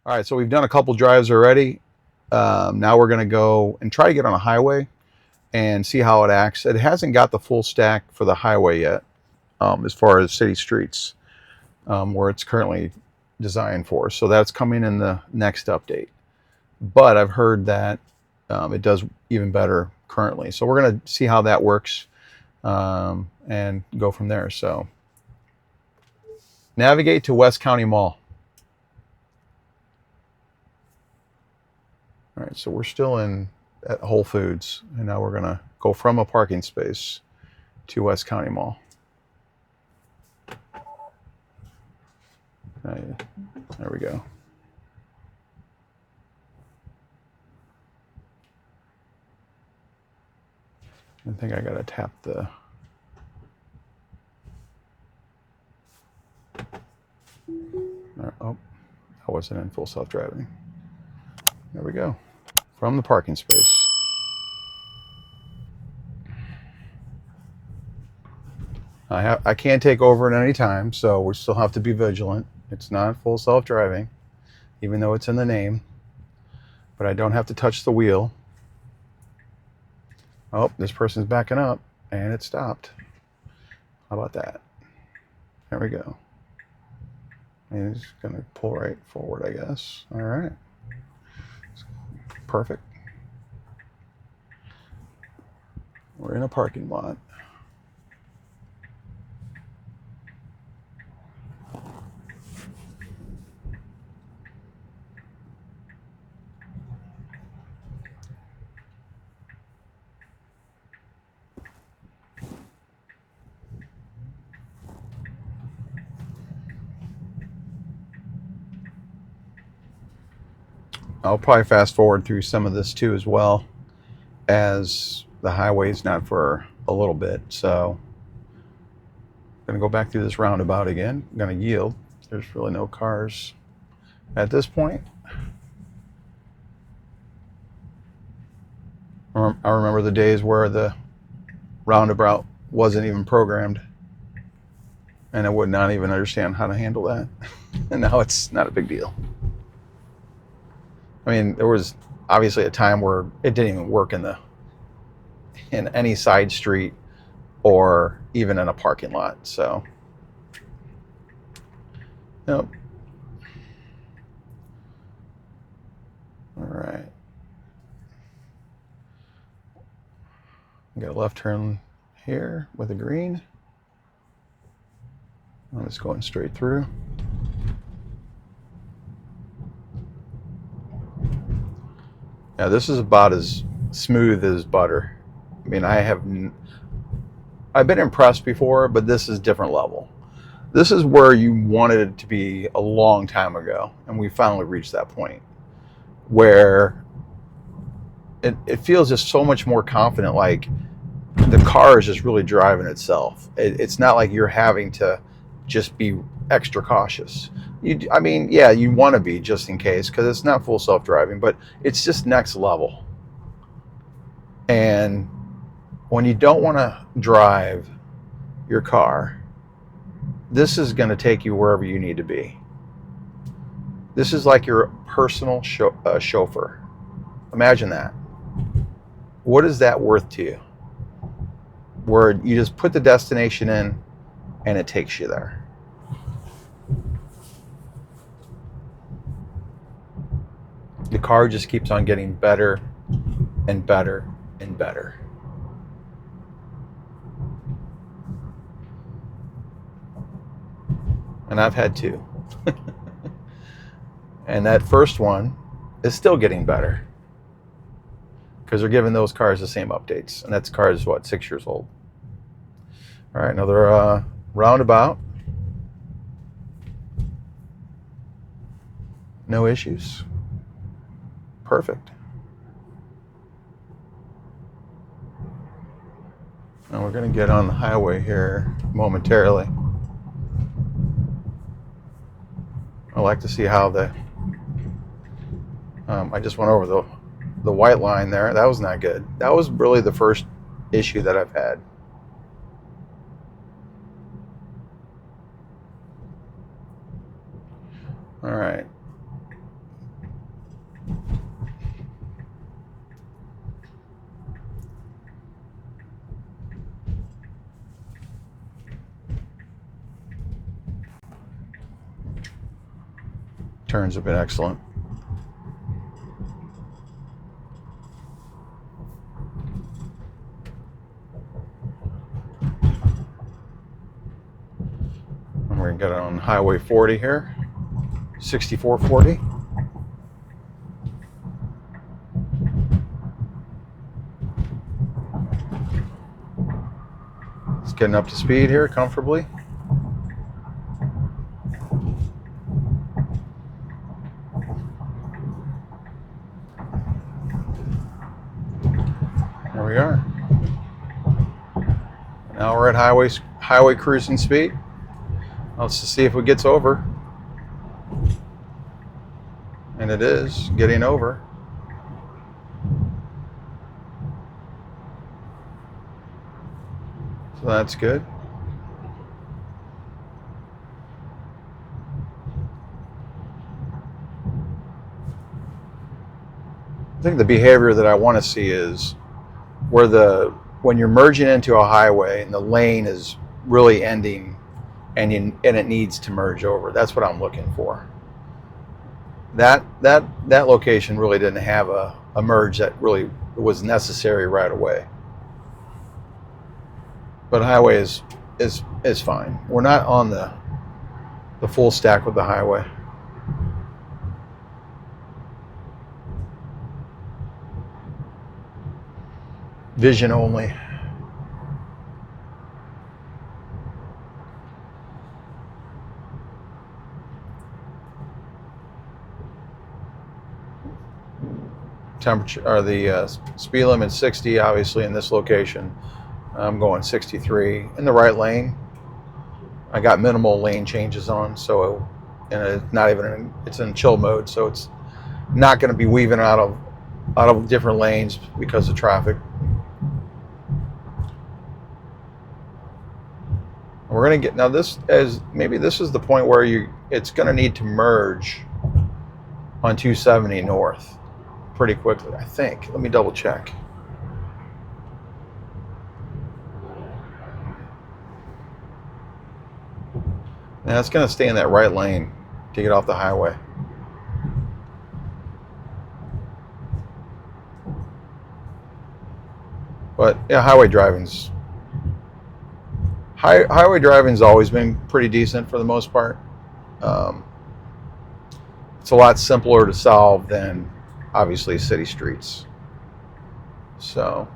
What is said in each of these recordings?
All right, so we've done a couple drives already. Now we're going to go and try to get on a highway and see how it acts. It hasn't got the full stack for the highway yet, as far as city streets, where it's currently designed for. So that's coming in the next update. But I've heard that it does even better currently. So we're going to see how that works and go from there. So navigate to West County Mall. All right, so we're still at Whole Foods, and now we're gonna go from a parking space to West County Mall. There we go. I think I gotta tap the... Oh, I wasn't in full self-driving. There we go. From the parking space. I can't take over at any time, so we still have to be vigilant. It's not full self-driving, even though it's in the name. But I don't have to touch the wheel. Oh, this person's backing up, and it stopped. How about that? There we go. And he's gonna pull right forward, I guess. All right. Perfect. We're in a parking lot. I'll probably fast forward through some of this too, as well, as the highway's not for a little bit. So I'm gonna go back through this roundabout again. I'm gonna yield. There's really no cars at this point. I remember the days where the roundabout wasn't even programmed, and I would not even understand how to handle that. And now it's not a big deal. I mean, there was obviously a time where it didn't even work in any side street or even in a parking lot. So, yep. All right. Got a left turn here with a green. I'm just going straight through. Yeah, this is about as smooth as butter. I mean, I've been impressed before, but this is different level. This is where you wanted it to be a long time ago, and we finally reached that point where it feels just so much more confident, like the car is just really driving itself. It's not like you're having to just be extra cautious. I mean, yeah, you want to be just in case, because it's not full self-driving, but it's just next level. And when you don't want to drive your car, this is going to take you wherever you need to be. This is like your personal chauffeur. Imagine that. What is that worth to you? Where you just put the destination in and it takes you there. The car just keeps on getting better and better and better. And I've had two. And that first one is still getting better, because they're giving those cars the same updates. And that car is, what, 6 years old. All right, another roundabout. No issues. Perfect. Now we're going to get on the highway here momentarily. I like to see how I just went over the white line there. That was not good. That was really the first issue that I've had. All right. Turns have been excellent. And we're going to get on Highway 40 here, 6440. It's getting up to speed here comfortably. There we are. Now we're at highway cruising speed. Let's just see if it gets over. And it is getting over. So that's good. I think the behavior that I want to see is when you're merging into a highway and the lane is really ending and it needs to merge over. That's what I'm looking for. That location really didn't have a merge that really was necessary right away. But highway is fine. We're not on the full stack with the highway. Vision only. Temperature or the speed limit 60, obviously in this location. I'm going 63 in the right lane. I got minimal lane changes on, so and it's not even it's in chill mode, so it's not going to be weaving out of different lanes because of traffic. We're going to get now this as maybe this is the point where it's going to need to merge on 270 north pretty quickly, I think. Let me double check. Now it's going to stay in that right lane to get off the highway. But yeah, highway driving's always been pretty decent for the most part. It's a lot simpler to solve than obviously city streets. So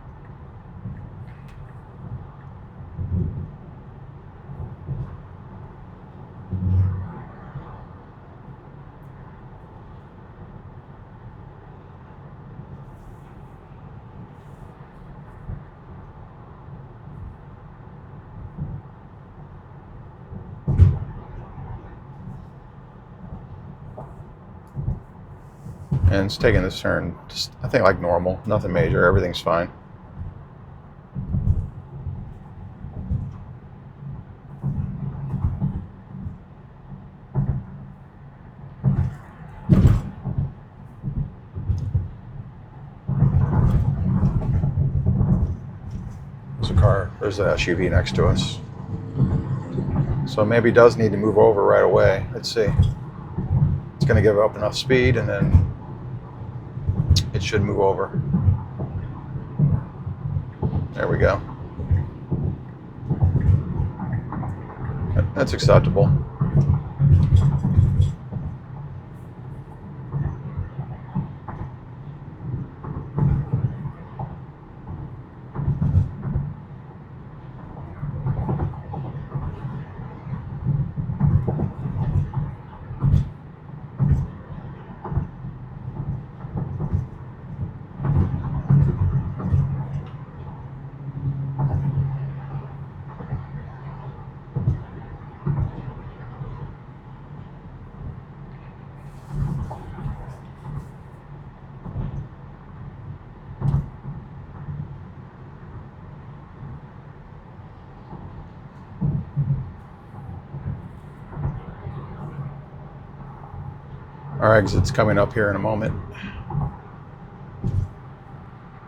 and it's taking this turn, just, I think like normal, nothing major, everything's fine. There's an SUV next to us. So maybe it does need to move over right away. Let's see. It's going to give up enough speed and then it should move over. There we go. That's acceptable. Our exit's coming up here in a moment.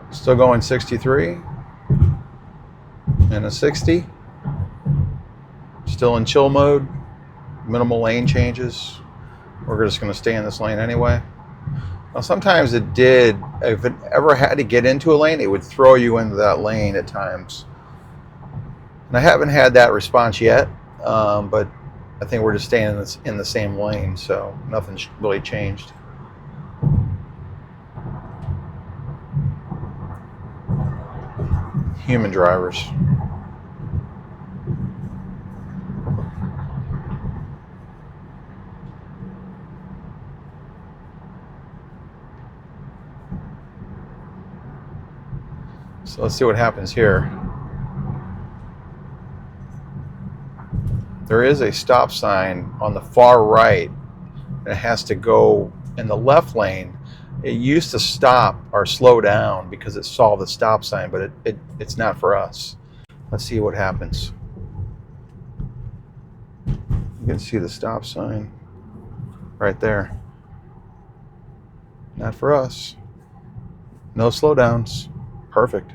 Still going 63 and a 60. Still in chill mode. Minimal lane changes. We're just going to stay in this lane anyway. Now, sometimes it did, if it ever had to get into a lane, it would throw you into that lane at times. And I haven't had that response yet, but I think we're just staying in the same lane, so nothing's really changed. Human drivers. So let's see what happens here. There is a stop sign on the far right, and it has to go in the left lane. It used to stop or slow down because it saw the stop sign, but it's not for us. Let's see what happens. You can see the stop sign right there. Not for us. No slowdowns. Perfect.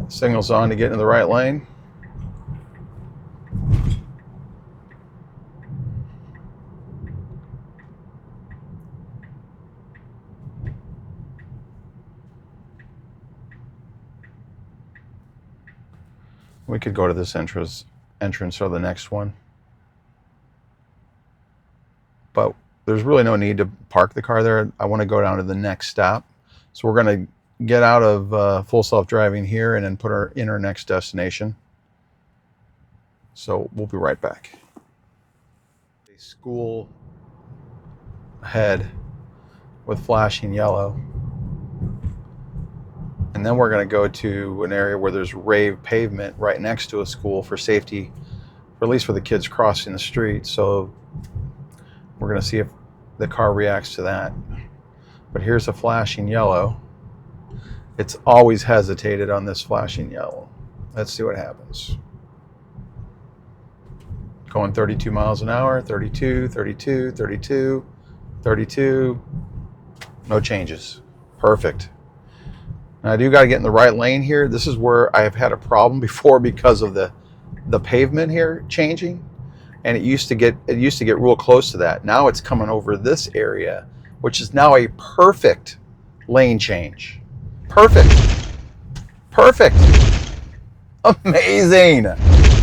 Signal's on to get into the right lane. We could go to this entrance or the next one. But there's really no need to park the car there. I want to go down to the next stop. So we're going to get out of full self-driving here and then put her in our next destination. So we'll be right back. A school ahead with flashing yellow. And then we're going to go to an area where there's raved pavement right next to a school for safety, or at least for the kids crossing the street. So we're going to see if the car reacts to that. But here's a flashing yellow. It's always hesitated on this flashing yellow. Let's see what happens. Going 32 miles an hour, 32, 32, 32, 32. No changes. Perfect. Now I do got to get in the right lane here. This is where I have had a problem before because of the pavement here changing, and it used to get real close to that. Now it's coming over this area, which is now a perfect lane change. Perfect. Perfect. Amazing.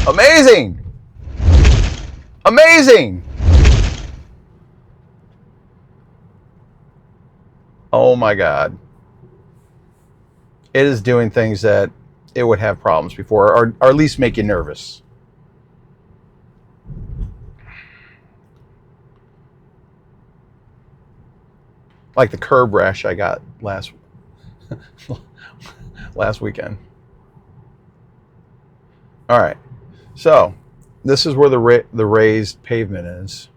Amazing. Amazing. Oh my God. It is doing things that it would have problems before, or at least make you nervous. Like the curb rash I got last weekend. All right, so this is where the raised pavement is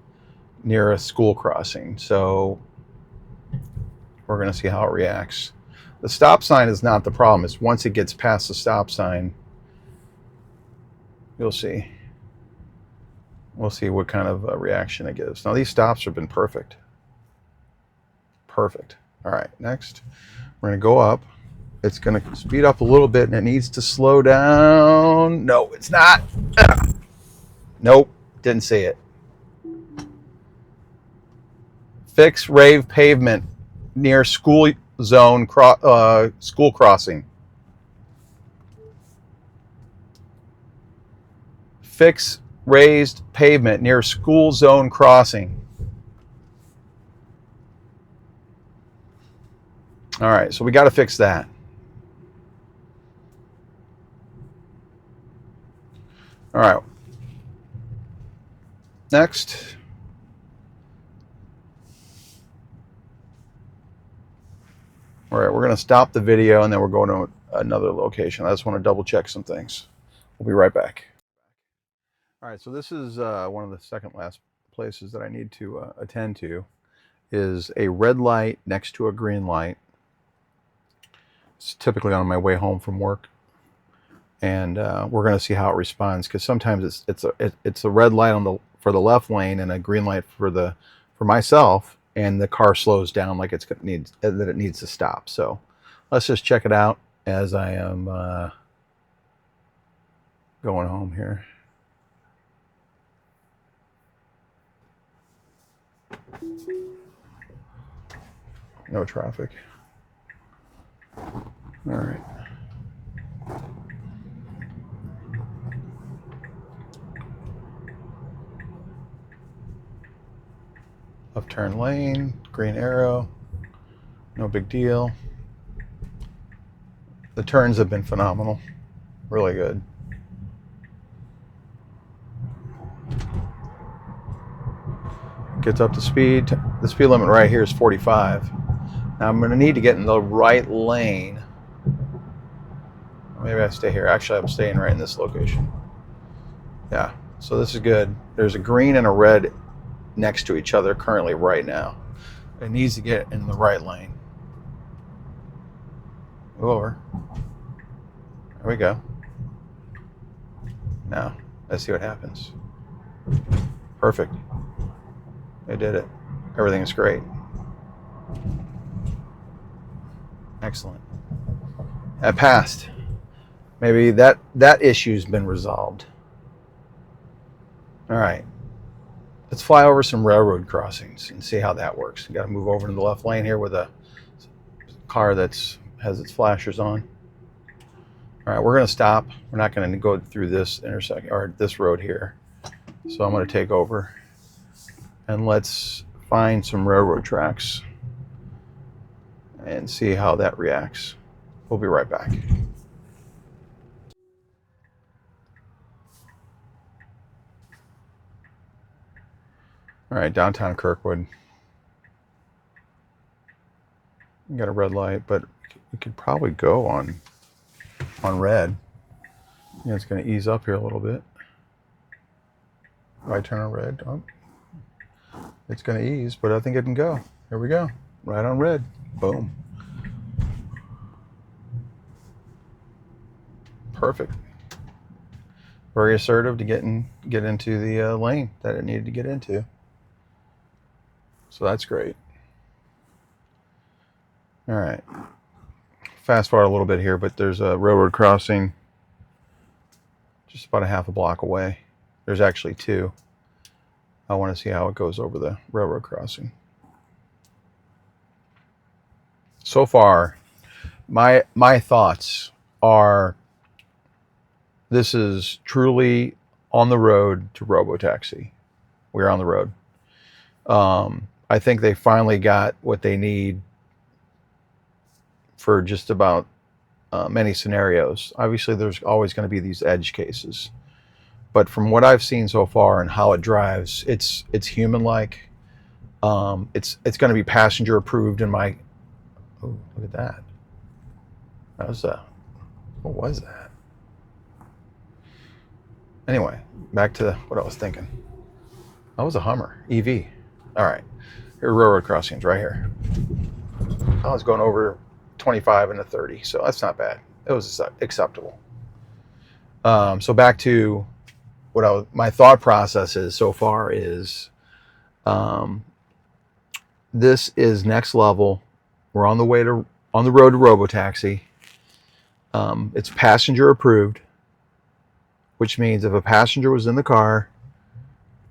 near a school crossing. So we're going to see how it reacts. The stop sign is not the problem. It's once it gets past the stop sign, you'll see. We'll see what kind of reaction it gives. Now these stops have been perfect. Perfect. All right, next we're going to go up. It's going to speed up a little bit, and it needs to slow down. No, it's not. Nope, didn't see it. Fix rave pavement near school zone school crossing. Fix raised pavement near school zone crossing. All right, so we got to fix that. All right. Next. All right, we're going to stop the video and then we're going to another location. I just want to double check some things. We'll be right back. All right, so this is one of the second last places that I need to attend to is a red light next to a green light. It's typically on my way home from work. And we're going to see how it responds, because sometimes it's a red light for the left lane and a green light for myself, and the car slows down like it needs to stop. So let's just check it out as I am going home here. No traffic. All right. Left turn lane, green arrow, no big deal. The turns have been phenomenal, really good. Gets up to speed. The speed limit right here is 45. Now I'm going to need to get in the right lane. Maybe I stay here. Actually, I'm staying right in this location. Yeah, so this is good. There's a green and a red next to each other currently right now. It needs to get in the right lane. Move over. There we go. Now, let's see what happens. Perfect. They did it. Everything is great. Excellent. That passed. Maybe that issue's been resolved. All right. Let's fly over some railroad crossings and see how that works. You got to move over to the left lane here with a car that's has its flashers on. All right, we're going to stop. We're not going to go through this intersection or this road here. So I'm going to take over and let's find some railroad tracks and see how that reacts. We'll be right back. All right, downtown Kirkwood. You got a red light, but we could probably go on red. Yeah, it's going to ease up here a little bit. Right turn on red. Oh, it's going to ease, but I think it can go. Here we go. Right on red. Boom. Perfect. Very assertive to get into the lane that it needed to get into. So that's great. All right. Fast forward a little bit here, but there's a railroad crossing just about a half a block away. There's actually two. I want to see how it goes over the railroad crossing. So far, my thoughts are this is truly on the road to robotaxi. We're on the road. I think they finally got what they need for just about many scenarios. Obviously, there's always going to be these edge cases, but from what I've seen so far and how it drives, it's human-like. It's going to be passenger approved in my. Oh, look at that! That was what was that? Anyway, back to what I was thinking. That was a Hummer EV. All right, here are railroad crossings right here. I was going over 25 and a 30, so that's not bad. It was acceptable. So back to what my thought process is so far is this is next level. We're on the road to robotaxi. It's passenger approved, which means if a passenger was in the car,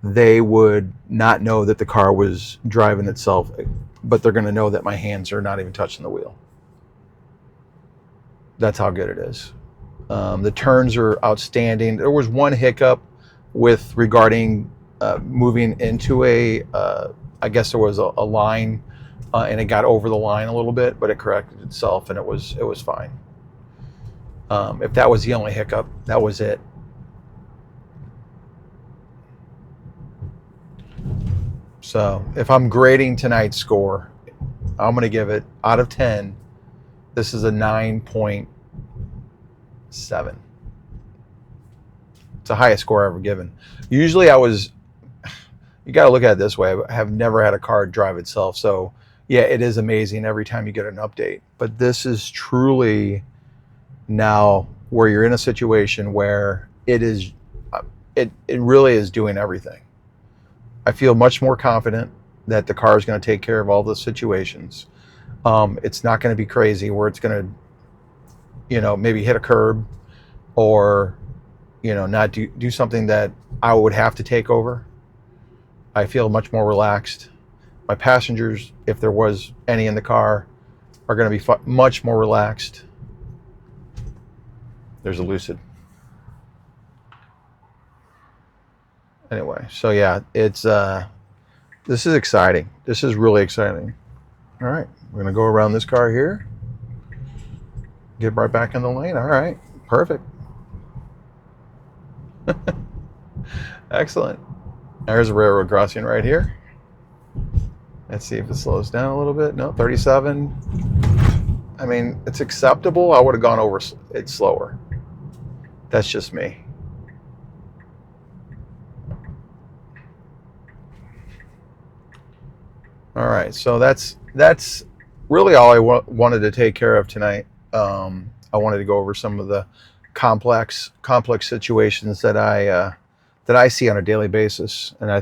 they would not know that the car was driving itself, but they're going to know that my hands are not even touching the wheel. That's how good it is. The turns are outstanding. There was one hiccup regarding moving into I guess there was a line, and it got over the line a little bit, but it corrected itself and it was fine. If that was the only hiccup, that was it. So if I'm grading tonight's score, I'm going to give it out of 10. This is a 9.7. It's the highest score I've ever given. Usually you got to look at it this way. I have never had a car drive itself. So yeah, it is amazing every time you get an update. But this is truly now where you're in a situation where it really is doing everything. I feel much more confident that the car is going to take care of all the situations. It's not going to be crazy where it's going to maybe hit a curb, or, not do something that I would have to take over. I feel much more relaxed. My passengers, if there was any in the car, are going to be much more relaxed. There's a Lucid. Anyway, so yeah, this is exciting. This is really exciting. All right, we're going to go around this car here. Get right back in the lane. All right, perfect. Excellent. There's a railroad crossing right here. Let's see if it slows down a little bit. No, 37. I mean, it's acceptable. I would have gone over it slower. That's just me. All right, so that's really all I wanted to take care of tonight. I wanted to go over some of the complex situations that I see on a daily basis, and I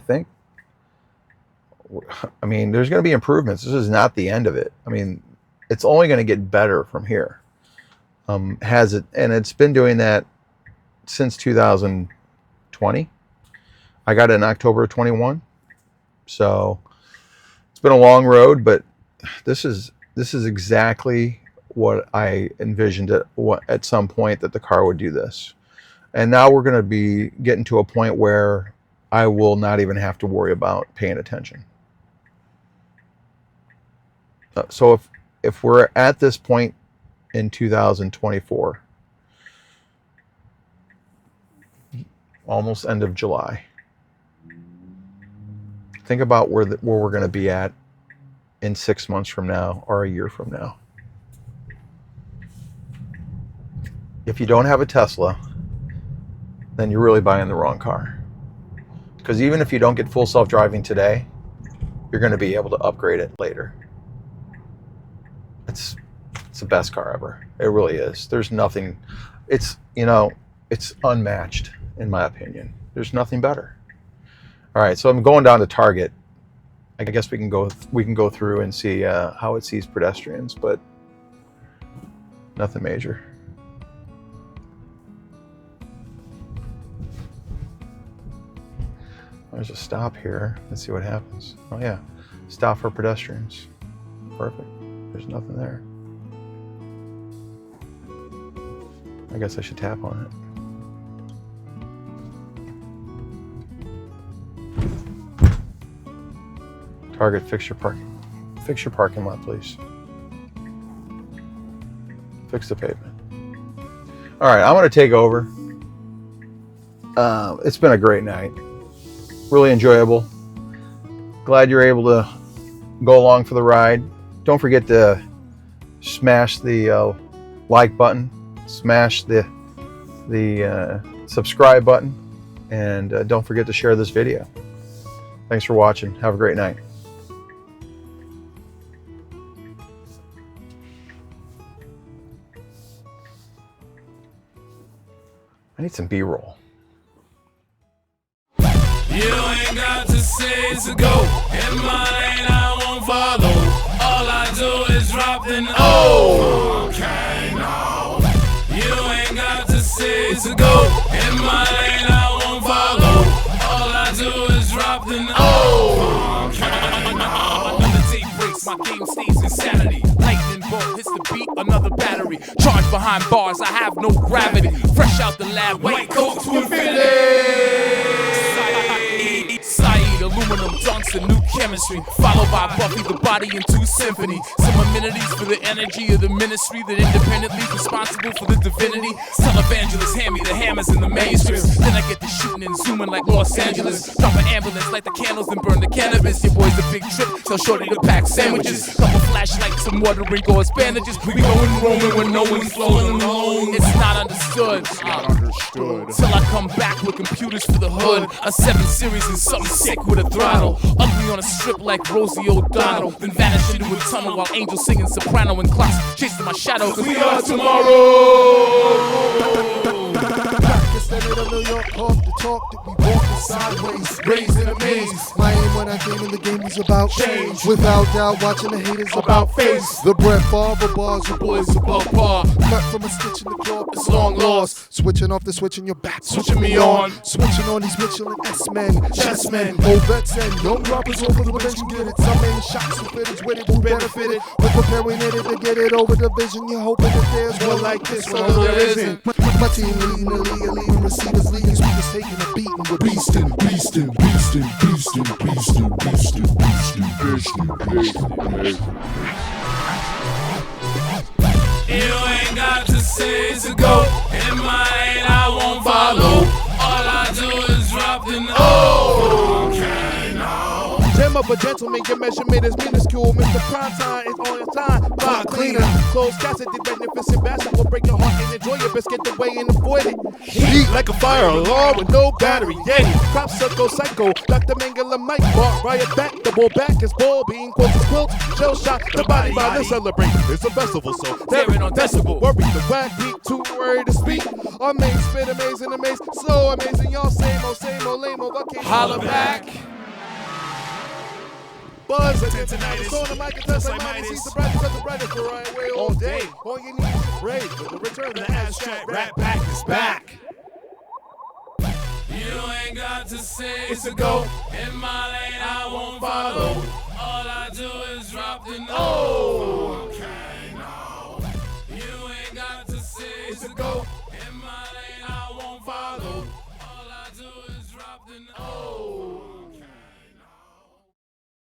mean, there's going to be improvements. This is not the end of it. I mean, it's only going to get better from here. Has it? And it's been doing that since 2020. I got it in October of 21. So it's been a long road, but this is exactly what I envisioned at some point, that the car would do this. And now we're going to be getting to a point where I will not even have to worry about paying attention. So if we're at this point in 2024, almost end of July, think about where we're going to be at in 6 months from now or a year from now. If you don't have a Tesla, then you're really buying the wrong car. Because even if you don't get full self-driving today, you're going to be able to upgrade it later. It's the best car ever. It really is. There's nothing. It's unmatched in my opinion. There's nothing better. All right, so I'm going down to Target. I guess we can go through and see how it sees pedestrians, but nothing major. There's a stop here. Let's see what happens. Oh yeah, stop for pedestrians. Perfect. There's nothing there. I guess I should tap on it. Target, fix your parking lot, please. Fix the pavement. All right, I'm going to take over. It's been a great night. Really enjoyable. Glad you're able to go along for the ride. Don't forget to smash the like button, smash the subscribe button, and don't forget to share this video. Thanks for watching. Have a great night. I need some B-roll. You ain't got to say to go. In my lane, I won't follow. All I do is drop the O. Okay, now. You ain't got to say to go. In my lane, I won't follow. All I do is drop the O. Okay, now. Another day breaks, my game stays insanity. Lightning bolt hits the beat, another battery. Charged behind bars, I have no gravity. Fresh out the lab, white coat to infinity. Saeed, aluminum dunks and new chemistry. Followed by Buffy the Body and 2 Symphony. Some amenities for the energy of the ministry that independently responsible for the divinity. Some evangelists hand me the hammers and the manuscripts. Then I get to shooting and zooming like Los Angeles. Drop an ambulance, light the candles and burn the cannabis. Your boy's a big trip, tell shorty to pack sandwiches. Couple flashlights, some watering gauze bandages. We going roaming when no one's flowing alone. It's not understood. Till I come back with computers for the hood. A 7 Series and something sick with a throttle. Ugly on a strip like Rosie O'Donnell. Then vanish into a tunnel while angels singing soprano and clocks chasing my shadow. Cause we are tomorrow. Back instead of the New York talk, the talk that we walk sideways, raised in a maze. My aim when I came in the game was about change. Without doubt, watching the haters about face. The Brett Favre bars, your boys above par. Cut from a stitch in the cloth, it's long lost. Switching off the switch in your back, switching me on. Switching on these Michelin S-men, chessmen, old vets and young rappers over the bench. You get it. Some many shots who fit it, with it, who benefited. We're preparing it to get it over the vision. You're hoping that there's one like this, well, there isn't. My team leading the league, leading receivers, leading speakers, taking a beating with beastin', beastin', beastin', beastin', beastin', beastin', beastin', beastin', You ain't got to say it's a go. In my lane, I won't follow. All I do is drop the no. Okay, now. Gem of a gentleman, your measurement is minuscule. Mr. Primetime is on his time. Bar cleaner, closed cassidy, magnificent bastard will break your heart and enjoy your biscuit the way and avoid it. Heat like a fire alarm with no battery. Yay, crop circle psycho. Dr. Mangala Mike brought riot back. The bull back is bull being quotes is quilt. Shell shot the body by the celebrate. It's a festival, so tear it on decibel. Worry the whack beat, too worried to speak. Amazing, spit amazing, amazing. So amazing, y'all same old lame-o. I can't Holla back. Buzz tinnitus. On the mic and test like minus. He's the brightest for right way all day. All you need is to pray for the return of the abstract rap back is back. You ain't got to say it's a go. In my lane, I won't follow. All I do is drop the no.